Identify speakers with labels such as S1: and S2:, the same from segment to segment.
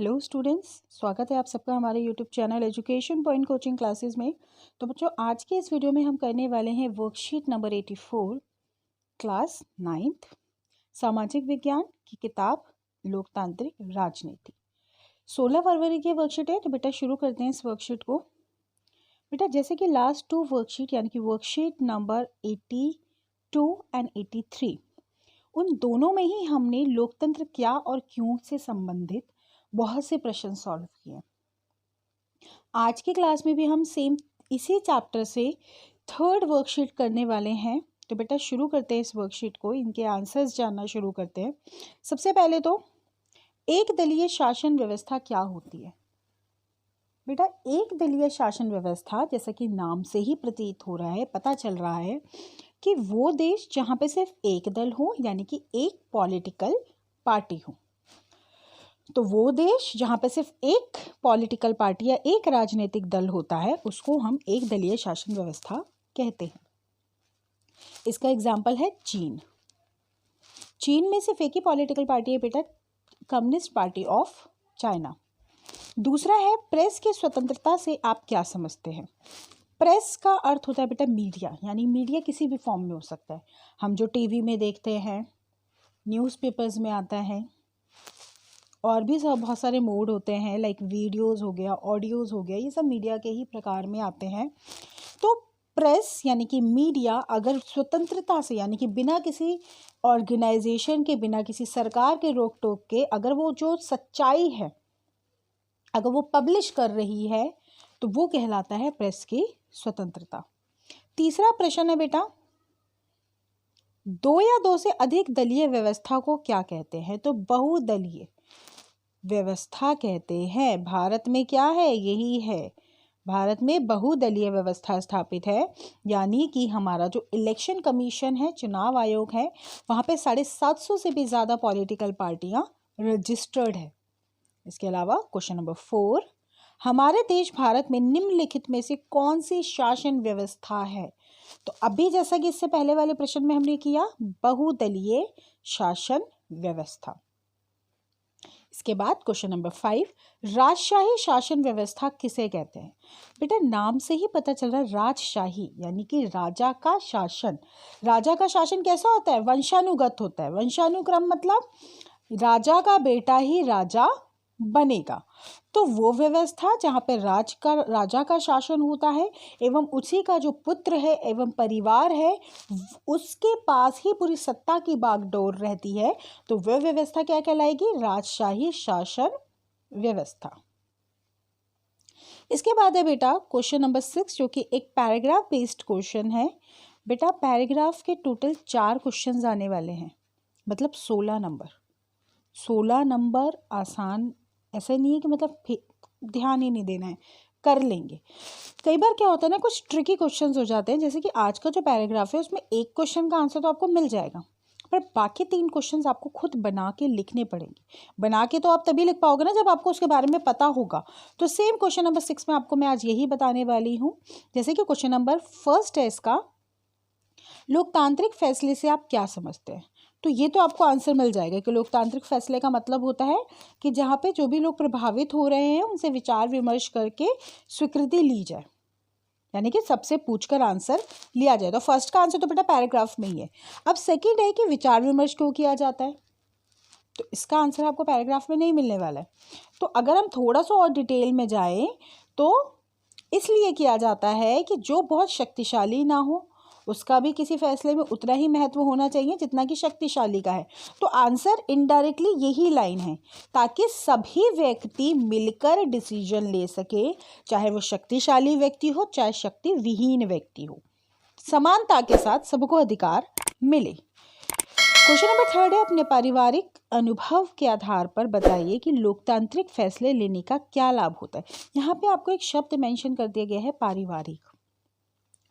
S1: Hello students, स्वागत है आप सबका हमारे YouTube channel education point coaching classes में। तो बच्चों, आज के इस वीडियो में हम करने वाले हैं वर्कशीट नंबर 84 क्लास 9th सामाजिक विज्ञान की किताब लोकतांत्रिक राजनीति। 16 फरवरी की वर्कशीट है, तो बेटा शुरू करते हैं इस वर्कशीट को। बेटा जैसे कि लास्ट टू वर्कशीट यानी कि वर्कशीट नंबर 82 एंड 83, उन दोनों में ही हमने लोकतंत्र क्या और क्यों से संबंधित बहुत से प्रश्न सॉल्व किए। आज की क्लास में भी हम सेम इसी चैप्टर से थर्ड वर्कशीट करने वाले हैं। तो बेटा शुरू करते हैं इस वर्कशीट को, इनके आंसर्स जानना शुरू करते हैं। सबसे पहले तो एक दलीय शासन व्यवस्था क्या होती है। बेटा एक दलीय शासन व्यवस्था, जैसा कि नाम से ही प्रतीत हो रहा है, पता चल रहा है कि वो देश जहाँ पे सिर्फ एक दल हो, यानी कि एक पॉलिटिकल पार्टी हो। तो वो देश जहाँ पे सिर्फ एक पॉलिटिकल पार्टी या एक राजनीतिक दल होता है, उसको हम एक दलीय शासन व्यवस्था कहते हैं। इसका एग्जाम्पल है चीन। चीन में सिर्फ एक ही पॉलिटिकल पार्टी है बेटा, कम्युनिस्ट पार्टी ऑफ चाइना। दूसरा है प्रेस की स्वतंत्रता से आप क्या समझते हैं। प्रेस का अर्थ होता है बेटा मीडिया, यानी मीडिया किसी भी फॉर्म में हो सकता है। हम जो टीवी में देखते हैं, न्यूज़पेपर्स में आता है, और भी सब बहुत सारे मोड होते हैं, लाइक वीडियोस हो गया, ऑडियोज़ हो गया, ये सब मीडिया के ही प्रकार में आते हैं। तो प्रेस यानी कि मीडिया अगर स्वतंत्रता से, यानी कि बिना किसी ऑर्गेनाइजेशन के, बिना किसी सरकार के रोक टोक के, अगर वो जो सच्चाई है अगर वो पब्लिश कर रही है, तो वो कहलाता है प्रेस की स्वतंत्रता। तीसरा प्रश्न है बेटा, दो या दो से अधिक दलीय व्यवस्था को क्या कहते हैं। तो बहुदलीय व्यवस्था कहते हैं। भारत में क्या है, यही है, भारत में बहुदलीय व्यवस्था स्थापित है। यानी कि हमारा जो इलेक्शन कमीशन है, चुनाव आयोग है, वहाँ पे 750 से भी ज़्यादा पॉलिटिकल पार्टियाँ रजिस्टर्ड है। इसके अलावा क्वेश्चन नंबर 4, हमारे देश भारत में निम्नलिखित में से कौन सी शासन व्यवस्था है। तो अभी जैसा कि इससे पहले वाले प्रश्न में हमने किया, बहुदलीय शासन व्यवस्था। इसके बाद क्वेश्चन नंबर 5, राजशाही शासन व्यवस्था किसे कहते हैं। बेटा नाम से ही पता चल रहा है, राजशाही यानी कि राजा का शासन। राजा का शासन कैसा होता है, वंशानुगत होता है। वंशानुक्रम मतलब राजा का बेटा ही राजा बनेगा। तो वो व्यवस्था जहाँ पे राजा का शासन होता है एवं उसी का जो पुत्र है एवं परिवार है, उसके पास ही पूरी सत्ता की बागडोर रहती है, तो वह व्यवस्था क्या कहलाएगी, राजशाही शासन व्यवस्था। इसके बाद है बेटा क्वेश्चन नंबर 6, जो कि एक पैराग्राफ बेस्ड क्वेश्चन है। बेटा पैराग्राफ के टोटल 4 क्वेश्चन आने वाले हैं, मतलब 16 नंबर आसान, ऐसा नहीं है कि मतलब ध्यान ही नहीं देना है, कर लेंगे। कई बार क्या होता है ना, कुछ ट्रिकी क्वेश्चंस हो जाते हैं। जैसे कि आज का जो पैराग्राफ है उसमें एक क्वेश्चन का आंसर तो आपको मिल जाएगा, पर बाकी 3 क्वेश्चंस आपको खुद बना के लिखने पड़ेंगे। बना के तो आप तभी लिख पाओगे ना जब आपको उसके बारे में पता होगा। तो सेम क्वेश्चन नंबर 6 में आपको मैं आज यही बताने वाली हूँ। जैसे कि क्वेश्चन नंबर 1 है इसका, लोकतांत्रिक फैसले से आप क्या समझते हैं। तो ये तो आपको आंसर मिल जाएगा कि लोकतांत्रिक फैसले का मतलब होता है कि जहाँ पे जो भी लोग प्रभावित हो रहे हैं उनसे विचार विमर्श करके स्वीकृति ली जाए, यानी कि सबसे पूछकर आंसर लिया जाए। तो फर्स्ट का आंसर तो बेटा पैराग्राफ में ही है। अब सेकंड है कि विचार विमर्श क्यों किया जाता है, तो इसका आंसर आपको पैराग्राफ में नहीं मिलने वाला है। तो अगर हम थोड़ा सा और डिटेल में जाएं, तो इसलिए किया जाता है कि जो बहुत शक्तिशाली ना हो उसका भी किसी फैसले में उतना ही महत्व होना चाहिए जितना कि शक्तिशाली का है। तो आंसर इनडायरेक्टली यही लाइन है, ताकि सभी व्यक्ति मिलकर डिसीजन ले सके, चाहे वो शक्तिशाली व्यक्ति हो चाहे शक्ति विहीन व्यक्ति हो, समानता के साथ सबको अधिकार मिले। क्वेश्चन नंबर 3 है, अपने पारिवारिक अनुभव के आधार पर बताइए कि लोकतांत्रिक फैसले लेने का क्या लाभ होता है। यहाँ पे आपको एक शब्द मेंशन कर दिया गया है, पारिवारिक।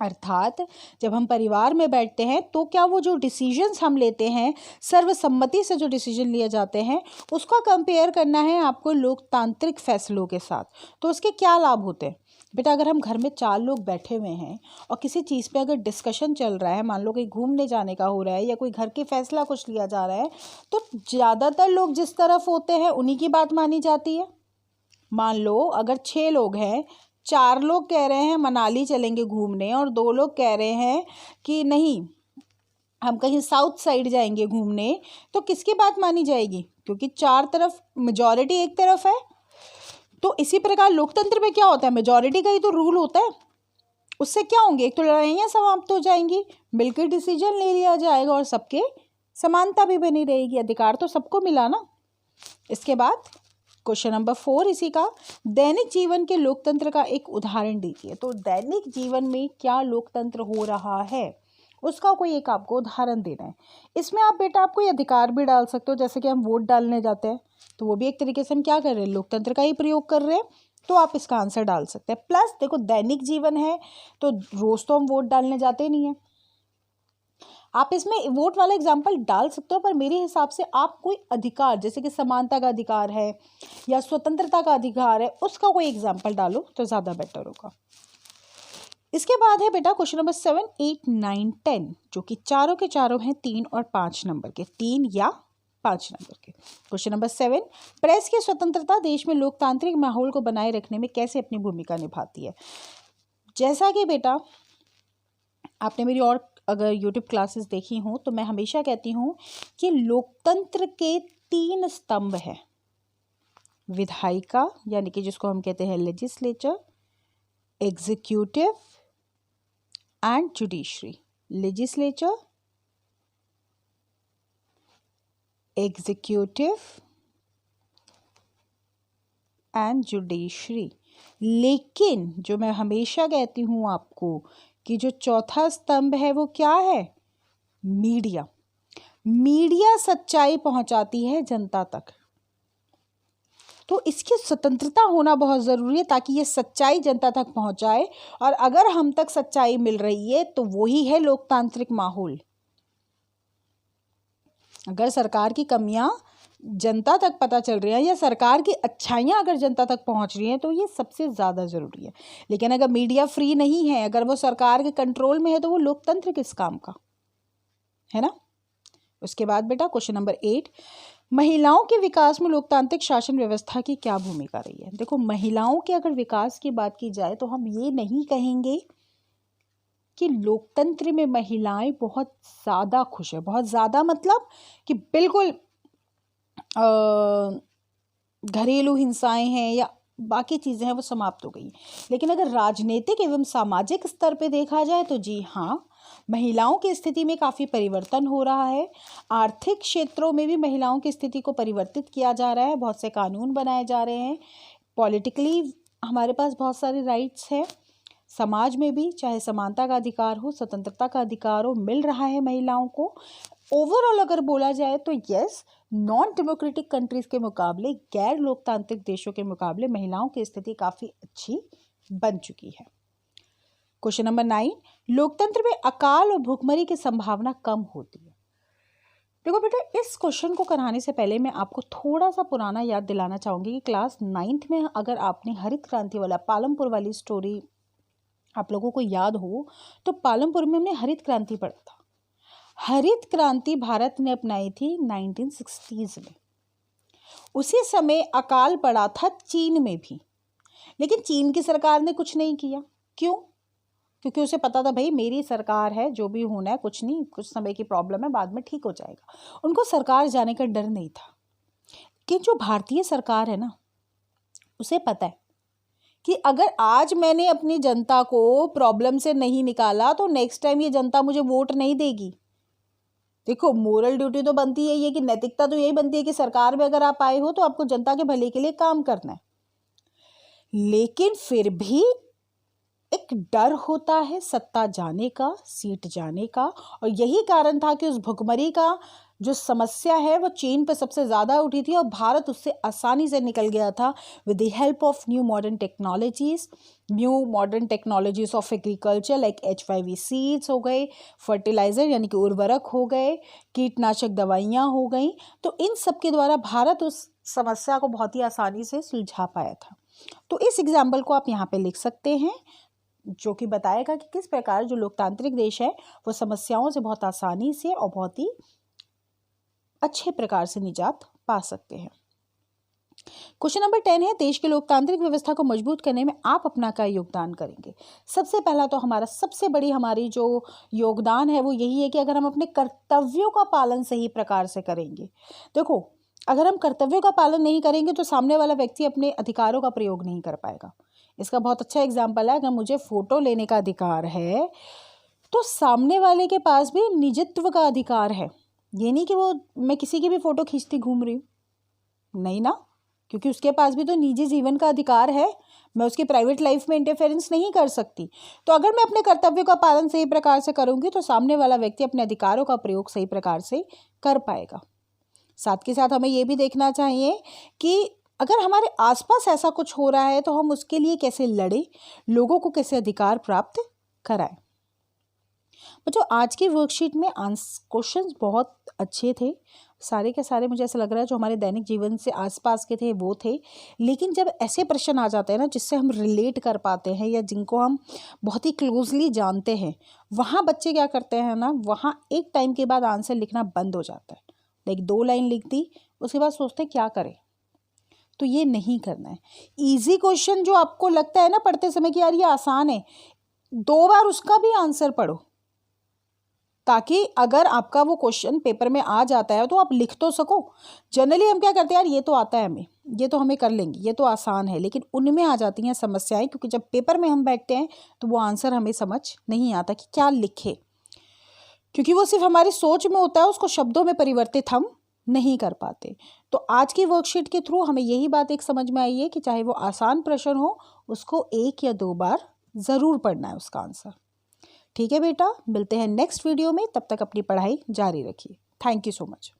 S1: अर्थात जब हम परिवार में बैठते हैं तो क्या वो जो डिसीजंस हम लेते हैं, सर्वसम्मति से जो डिसीजन लिए जाते हैं, उसका कंपेयर करना है आपको लोकतांत्रिक फैसलों के साथ। तो उसके क्या लाभ होते हैं। बेटा अगर हम घर में 4 लोग बैठे हुए हैं और किसी चीज़ पे अगर डिस्कशन चल रहा है, मान लो कहीं घूमने जाने का हो रहा है या कोई घर के फैसला कुछ लिया जा रहा है, तो ज़्यादातर लोग जिस तरफ होते हैं उन्हीं की बात मानी जाती है। मान लो अगर 6 लोग हैं, 4 लोग कह रहे हैं मनाली चलेंगे घूमने और 2 लोग कह रहे हैं कि नहीं हम कहीं साउथ साइड जाएंगे घूमने, तो किसकी बात मानी जाएगी? क्योंकि 4 तरफ मेजॉरिटी एक तरफ है। तो इसी प्रकार लोकतंत्र में क्या होता है, मेजॉरिटी का ही तो रूल होता है। उससे क्या होंगे, एक तो लड़ाइयाँ समाप्त हो जाएंगी, मिलकर डिसीजन ले लिया जाएगा और सबके समानता भी बनी रहेगी, अधिकार तो सबको मिला ना। इसके बाद क्वेश्चन नंबर 4 इसी का, दैनिक जीवन के लोकतंत्र का एक उदाहरण दीजिए। तो दैनिक जीवन में क्या लोकतंत्र हो रहा है उसका कोई एक आपको उदाहरण देना है। इसमें आप बेटा आप कोई अधिकार भी डाल सकते हो, जैसे कि हम वोट डालने जाते हैं तो वो भी एक तरीके से हम क्या कर रहे हैं, लोकतंत्र का ही प्रयोग कर रहे हैं। तो आप इसका आंसर डाल सकते हैं। प्लस देखो दैनिक जीवन है तो रोज तो हम वोट डालने जाते नहीं है। आप इसमें वोट वाला एग्जाम्पल डाल सकते हो, पर मेरे हिसाब से आप कोई अधिकार जैसे कि समानता का अधिकार है या स्वतंत्रता का अधिकार है उसका कोई एग्जाम्पल डालो तो ज़्यादा बेटर होगा। इसके बाद है बेटा क्वेश्चन नंबर 7, 8, 9, 10 जो कि चारों के चारों हैं 3 और 5 नंबर के, 3 या 5 नंबर के। क्वेश्चन नंबर 7, प्रेस की स्वतंत्रता देश में लोकतांत्रिक माहौल को बनाए रखने में कैसे अपनी भूमिका निभाती है। जैसा कि बेटा आपने मेरी और अगर यूट्यूब क्लासेस देखी हों तो मैं हमेशा कहती हूँ कि लोकतंत्र के 3 स्तंभ हैं, विधायिका यानी कि जिसको हम कहते हैं legislature, executive and judiciary. Legislature, executive and judiciary. लेकिन जो मैं हमेशा कहती हूँ आपको कि जो चौथा स्तंभ है वो क्या है, मीडिया। मीडिया सच्चाई पहुंचाती है जनता तक, तो इसकी स्वतंत्रता होना बहुत ज़रूरी है ताकि ये सच्चाई जनता तक पहुंचाए। और अगर हम तक सच्चाई मिल रही है तो वही है लोकतांत्रिक माहौल। अगर सरकार की कमियां जनता तक पता चल रही है या सरकार की अच्छाइयाँ अगर जनता तक पहुंच रही हैं तो ये सबसे ज़्यादा ज़रूरी है। लेकिन अगर मीडिया फ्री नहीं है, अगर वो सरकार के कंट्रोल में है तो वो लोकतंत्र किस काम का, है ना। उसके बाद बेटा क्वेश्चन नंबर 8, महिलाओं के विकास में लोकतांत्रिक शासन व्यवस्था की क्या भूमिका रही है। देखो महिलाओं के अगर विकास की बात की जाए तो हम ये नहीं कहेंगे कि लोकतंत्र में महिलाएं बहुत ज़्यादा खुश है। बहुत ज़्यादा मतलब कि बिल्कुल घरेलू हिंसाएं हैं या बाकी चीज़ें हैं वो समाप्त हो गई। लेकिन अगर राजनीतिक एवं सामाजिक स्तर पे देखा जाए तो जी हाँ, महिलाओं की स्थिति में काफ़ी परिवर्तन हो रहा है। आर्थिक क्षेत्रों में भी महिलाओं की स्थिति को परिवर्तित किया जा रहा है, बहुत से कानून बनाए जा रहे हैं। पॉलिटिकली हमारे पास बहुत सारे राइट्स हैं। समाज में भी चाहे समानता का अधिकार हो, स्वतंत्रता का अधिकार हो, मिल रहा है महिलाओं को। ओवरऑल अगर बोला जाए तो यस, नॉन डेमोक्रेटिक कंट्रीज के मुकाबले, गैर लोकतांत्रिक देशों के मुकाबले महिलाओं की स्थिति काफ़ी अच्छी बन चुकी है। क्वेश्चन नंबर 9, लोकतंत्र में अकाल और भूखमरी की संभावना कम होती है। देखो बेटा इस क्वेश्चन को कराने से पहले मैं आपको थोड़ा सा पुराना याद दिलाना चाहूँगी कि क्लास 9th में अगर आपने हरित क्रांति वाला पालमपुर वाली स्टोरी आप लोगों को याद हो तो पालमपुर में हमने हरित क्रांति पढ़ा था। हरित क्रांति भारत ने अपनाई थी 1960s में। उसी समय अकाल पड़ा था चीन में भी, लेकिन चीन की सरकार ने कुछ नहीं किया। क्यों? क्योंकि उसे पता था भाई मेरी सरकार है, जो भी होना है कुछ नहीं, कुछ समय की प्रॉब्लम है, बाद में ठीक हो जाएगा। उनको सरकार जाने का डर नहीं था। कि जो भारतीय सरकार है ना, उसे पता है कि अगर आज मैंने अपनी जनता को प्रॉब्लम से नहीं निकाला तो नेक्स्ट टाइम ये जनता मुझे वोट नहीं देगी। देखो मोरल ड्यूटी तो बनती है ये कि नैतिकता तो यही बनती है कि सरकार में अगर आप आए हो तो आपको जनता के भले के लिए काम करना है। लेकिन फिर भी एक डर होता है सत्ता जाने का, सीट जाने का, और यही कारण था कि उस भुखमरी का जो समस्या है वो चीन पर सबसे ज़्यादा उठी थी और भारत उससे आसानी से निकल गया था with the help of new modern technologies of agriculture like HYV seeds हो गए, फर्टिलाइज़र यानी कि उर्वरक हो गए, कीटनाशक दवाइयाँ हो गई। तो इन सब के द्वारा भारत उस समस्या को बहुत ही आसानी से सुलझा पाया था। तो इस एग्जाम्पल को आप यहाँ पे लिख सकते हैं, जो कि बताएगा कि किस प्रकार जो लोकतांत्रिक देश है वो समस्याओं से बहुत आसानी से और बहुत ही अच्छे प्रकार से निजात पा सकते हैं। क्वेश्चन नंबर 10 है, देश की लोकतांत्रिक व्यवस्था को मजबूत करने में आप अपना क्या योगदान करेंगे। सबसे पहला तो हमारी जो योगदान है वो यही है कि अगर हम अपने कर्तव्यों का पालन सही प्रकार से करेंगे। देखो, अगर हम कर्तव्यों का पालन नहीं करेंगे तो सामने वाला व्यक्ति अपने अधिकारों का प्रयोग नहीं कर पाएगा। इसका बहुत अच्छा एग्जाम्पल है, अगर मुझे फोटो लेने का अधिकार है तो सामने वाले के पास भी निजत्व का अधिकार है। ये नहीं कि मैं किसी की भी फोटो खींचती घूम रही हूँ, नहीं ना, क्योंकि उसके पास भी तो निजी जीवन का अधिकार है। मैं उसकी प्राइवेट लाइफ में इंटरफेरेंस नहीं कर सकती। तो अगर मैं अपने कर्तव्यों का पालन सही प्रकार से करूंगी तो सामने वाला व्यक्ति अपने अधिकारों का प्रयोग सही प्रकार से कर पाएगा। साथ के साथ हमें ये भी देखना चाहिए कि अगर हमारे आसपास ऐसा कुछ हो रहा है तो हम उसके लिए कैसे लड़ें, लोगों को कैसे अधिकार प्राप्त कराएं। बच्चों, आज की वर्कशीट में क्वेश्चंस बहुत अच्छे थे, सारे के सारे मुझे ऐसा लग रहा है जो हमारे दैनिक जीवन से आसपास के थे वो थे। लेकिन जब ऐसे प्रश्न आ जाते हैं ना जिससे हम रिलेट कर पाते हैं या जिनको हम बहुत ही क्लोजली जानते हैं, वहाँ बच्चे क्या करते हैं ना, वहाँ एक टाइम के बाद आंसर लिखना बंद हो जाता है। लाइक 2 लाइन लिख दी, उसके बाद सोचते हैं क्या करें। तो ये नहीं करना है। ईजी क्वेश्चन जो आपको लगता है ना पढ़ते समय कि यार ये आसान है, 2 बार उसका भी आंसर पढ़ो, ताकि अगर आपका वो क्वेश्चन पेपर में आ जाता है तो आप लिख तो सको। जनरली हम क्या करते हैं, यार ये तो आता है हमें, ये तो हमें कर लेंगे, ये तो आसान है, लेकिन उनमें आ जाती हैं समस्याएं, क्योंकि जब पेपर में हम बैठते हैं तो वो आंसर हमें समझ नहीं आता कि क्या लिखे, क्योंकि वो सिर्फ हमारी सोच में होता है, उसको शब्दों में परिवर्तित हम नहीं कर पाते। तो आज की वर्कशीट के थ्रू हमें यही बात एक समझ में आई है कि चाहे वो आसान प्रश्न हो, उसको 1 या 2 बार ज़रूर पढ़ना है उसका आंसर। ठीक है बेटा, मिलते हैं नेक्स्ट वीडियो में, तब तक अपनी पढ़ाई जारी रखिए। Thank you so much.